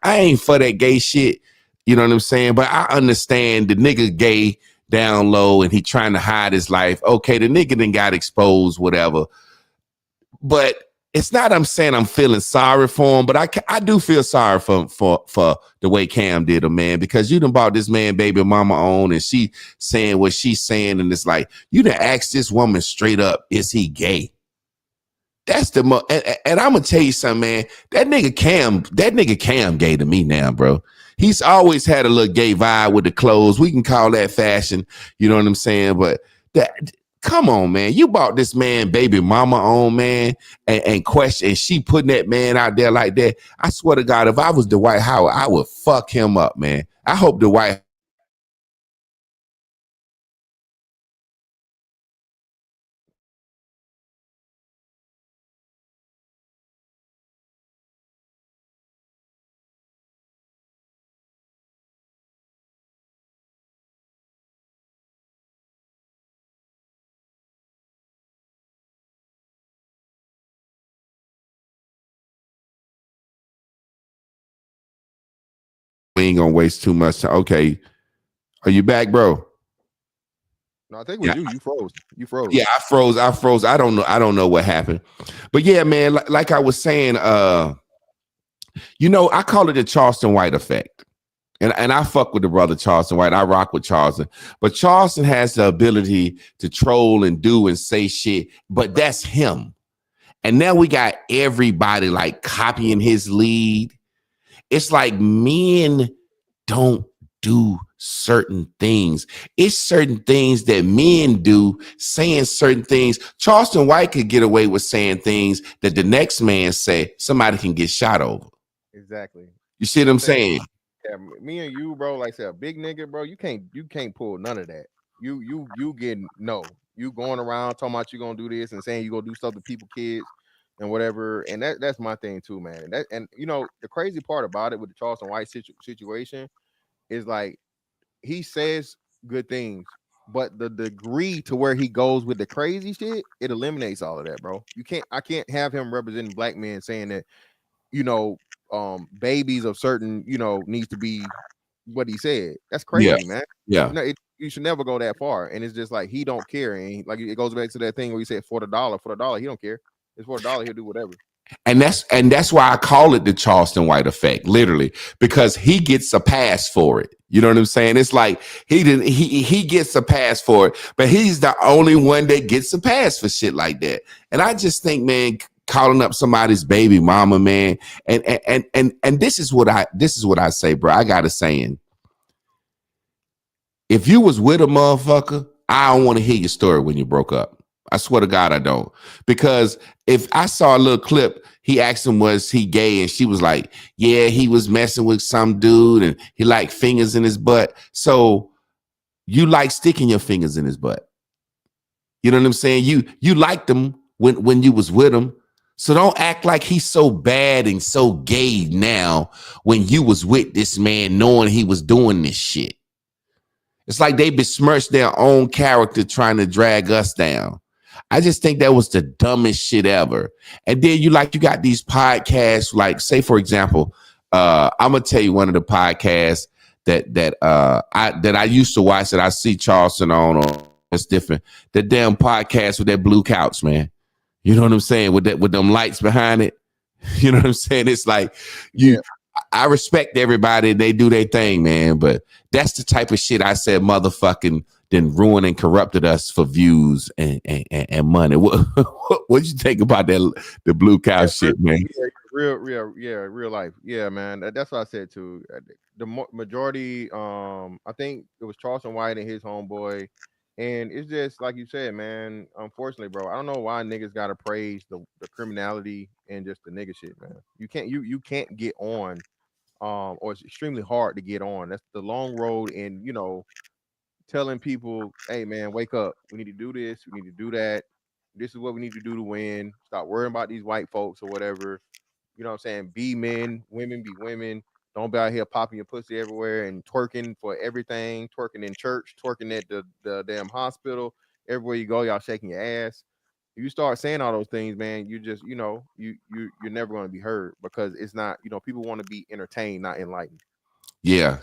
ain't for that gay shit. You know what I'm saying? But I understand the nigga gay down low and he trying to hide his life. Okay, the nigga then got exposed, whatever. But it's not I'm saying I'm feeling sorry for him, but I do feel sorry for the way Cam did him, man, because you done bought this man baby mama on and she saying what she's saying, and it's like you done asked this woman straight up, is he gay? That's the and I'm gonna tell you something, man. That nigga Cam gay to me now, bro. He's always had a little gay vibe with the clothes. We can call that fashion, you know what I'm saying? But that. Come on, man. You bought this man baby mama on, man, and she putting that man out there like that. I swear to God, if I was Dwight Howard, I would fuck him up, man. I hope Dwight we ain't gonna waste too much time. Okay. Are you back, bro? No, I think it was you. You froze. Yeah, I froze. I don't know what happened. But yeah, man, like I was saying, I call it the Charleston White effect. And I fuck with the brother Charleston White. I rock with Charleston. But Charleston has the ability to troll and do and say shit, but that's him. And now we got everybody like copying his lead. It's like men don't do certain things. It's certain things that men do, saying certain things. Charleston White could get away with saying things that the next man say somebody can get shot over. Exactly. You see what I'm saying? Yeah, me and you, bro, like I said, a big nigga, bro, you can't pull none of that. You getting no. You going around talking about you gonna do this and saying you gonna do stuff to people, kids, and whatever. And that's my thing too, man. And the crazy part about it with the Charleston White situation is like he says good things, but the degree to where he goes with the crazy shit, it eliminates all of that, bro. I can't have him representing black men saying that, babies of certain, needs to be what he said. That's crazy, man. Yeah. You should never go that far. And it's just like he don't care. And like it goes back to that thing where he said for the dollar, he don't care. It's for the dollar, he'll do whatever. And that's why I call it the Charleston White effect, literally, because he gets a pass for it. You know what I'm saying? It's like he gets a pass for it, but he's the only one that gets a pass for shit like that. And I just think, man, calling up somebody's baby mama, man, and this is what I say, bro. I got a saying. If you was with a motherfucker, I don't want to hear your story when you broke up. I swear to God, I don't. Because if I saw a little clip, he asked him, was he gay? And she was like, yeah, he was messing with some dude and he liked fingers in his butt. So you like sticking your fingers in his butt. You know what I'm saying? You liked him when you was with him. So don't act like he's so bad and so gay now when you was with this man knowing he was doing this shit. It's like they besmirched their own character trying to drag us down. I just think that was the dumbest shit ever. And then you got these podcasts, like say, for example, I'm going to tell you one of the podcasts that I used to watch that I see Charleston on, or it's different. The damn podcast with that blue couch, man. You know what I'm saying? With them lights behind it. You know what I'm saying? It's like I respect everybody. They do their thing, man. But that's the type of shit I said, motherfucking then ruined and corrupted us for views and money. What you think about that the blue cow shit, man? Real life. Yeah, man. That's what I said too. The majority, I think it was Charleston White and his homeboy, and it's just like you said, man. Unfortunately, bro, I don't know why niggas gotta praise the criminality and just the nigga shit, man. You can't get on, or it's extremely hard to get on. That's the long road, and telling people, hey man, wake up. We need to do this. We need to do that. This is what we need to do to win. Stop worrying about these white folks or whatever. You know what I'm saying? Be men, women be women. Don't be out here popping your pussy everywhere and twerking for everything, twerking in church, twerking at the damn hospital. Everywhere you go, y'all shaking your ass. If you start saying all those things, man, you just, you're never going to be heard because it's not, people want to be entertained, not enlightened. Yeah.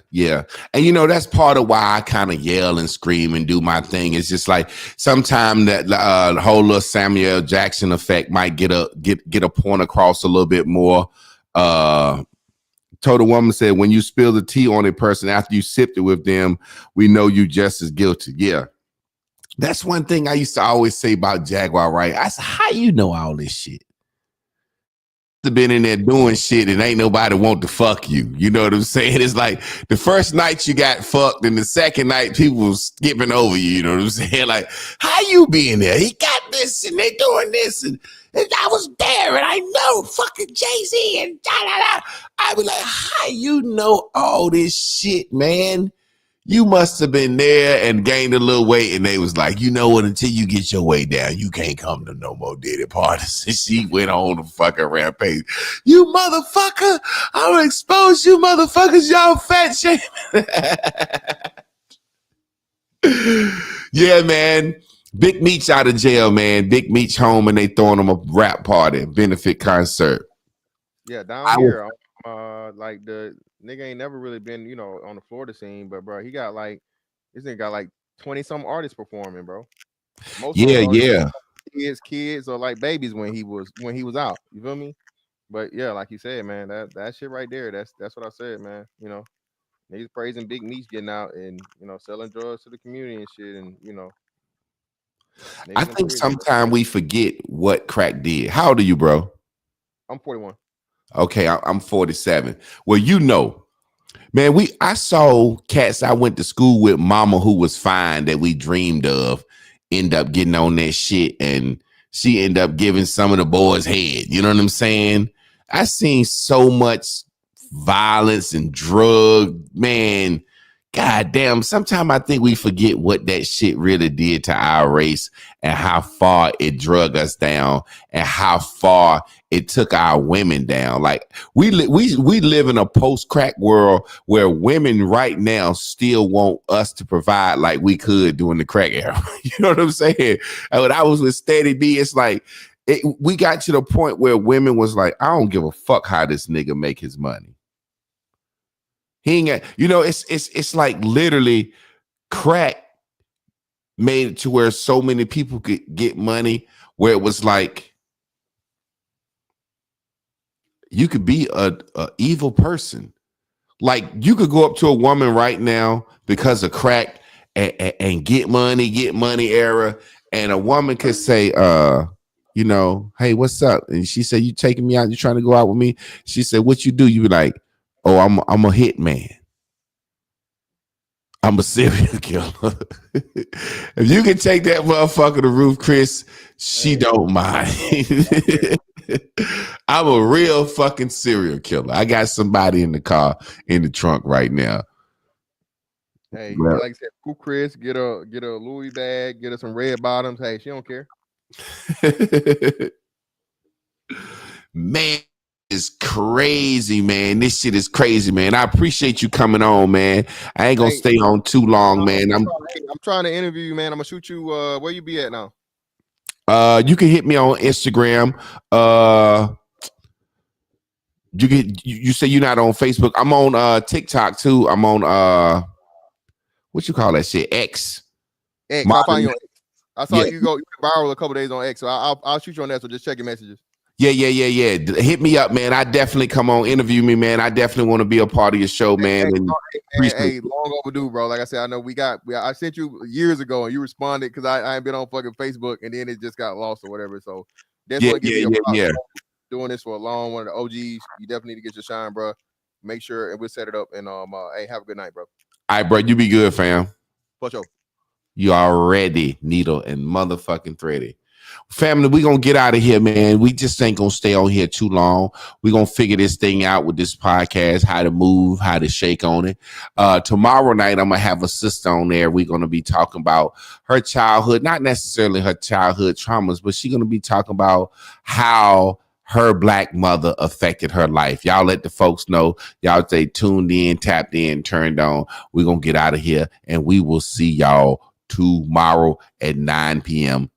And that's part of why I kind of yell and scream and do my thing. It's just like sometimes that whole little Samuel Jackson effect might get a point across a little bit more. Told a woman, said, when you spill the tea on a person after you sipped it with them, we know you just as guilty. Yeah. That's one thing I used to always say about Jaguar, right? I said, how you know all this shit? Been in there doing shit and ain't nobody want to fuck you. You know what I'm saying? It's like the first night you got fucked and the second night people was skipping over you. You know what I'm saying? Like, how you being there? He got this and they doing this and I was there and I know fucking Jay-Z and da da da. I was like, how you know all this shit, man? You must have been there and gained a little weight, and they was like, you know what? Until you get your weight down, you can't come to no more Diddy parties. And she went on the fucking rampage. You motherfucker! I'm gonna expose you motherfuckers, y'all fat shame. Yeah, man. Big Meech out of jail, man. Big Meech home, and they throwing him a rap party, benefit concert. Yeah, down here, like the nigga ain't never really been, on the Florida scene, but bro, this nigga got like 20 some artists performing, bro. Most yeah, kids or like babies when he was out. You feel me? But yeah, like you said, man, that shit right there, that's what I said, man. Niggas praising Big Meech getting out and selling drugs to the community and shit, and I think sometimes we forget what crack did. How old are you, bro? I'm 41. Okay, I'm 47. Well, man, I saw cats I went to school with, mama who was fine that we dreamed of, end up getting on that shit, and she ended up giving some of the boys head. You know what I'm saying? I seen so much violence and drug, man. God damn, sometimes I think we forget what that shit really did to our race and how far it drug us down and how far it took our women down. Like we live in a post-crack world where women right now still want us to provide like we could during the crack era. You know what I'm saying? When I was with Steady B, it's like we got to the point where women was like, I don't give a fuck how this nigga make his money. He ain't got, it's like literally crack made it to where so many people could get money where it was like you could be a evil person. Like you could go up to a woman right now because of crack and get money era, and a woman could say, hey, what's up? And she said, you taking me out? You trying to go out with me? She said, what you do? You be like, oh, I'm a hitman. I'm a serial killer. If you can take that motherfucker to the roof, Chris, she don't mind. I'm a real fucking serial killer. I got somebody in the car in the trunk right now. Hey, like I said, cool Chris, get a Louis bag, get her some red bottoms. Hey, she don't care. Man, it's crazy, man. This shit is crazy, man. I appreciate you coming on, man. I ain't gonna stay on too long, man. I'm trying to interview you, man. I'm gonna shoot you. Where you be at now? You can hit me on Instagram. You say you're not on Facebook. I'm on TikTok too. I'm on what you call that shit? X. I'll find you on X. I saw you go viral a couple days on X, so I'll shoot you on that. So just check your messages. Yeah. Hit me up, man. I definitely come on, interview me, man. I definitely want to be a part of your show, man. Hey, long overdue, bro. Like I said, I know I sent you years ago and you responded because I ain't been on fucking Facebook and then it just got lost or whatever. So definitely give me a pop. Doing this for a long one of the OGs. You definitely need to get your shine, bro. Make sure and we'll set it up and hey, have a good night, bro. All right, bro. You be good, fam. For sure. You already needle and motherfucking thready. Family, we gonna get out of here, man. We just ain't gonna stay on here too long. We gonna figure this thing out with this podcast, how to move, how to shake on it. Tomorrow night, I'm gonna have a sister on there. We're gonna be talking about her childhood, not necessarily her childhood traumas, but she's gonna be talking about how her Black mother affected her life. Y'all let the folks know. Y'all stay tuned in, tapped in, turned on. We're gonna get out of here, and we will see y'all tomorrow at 9 p.m.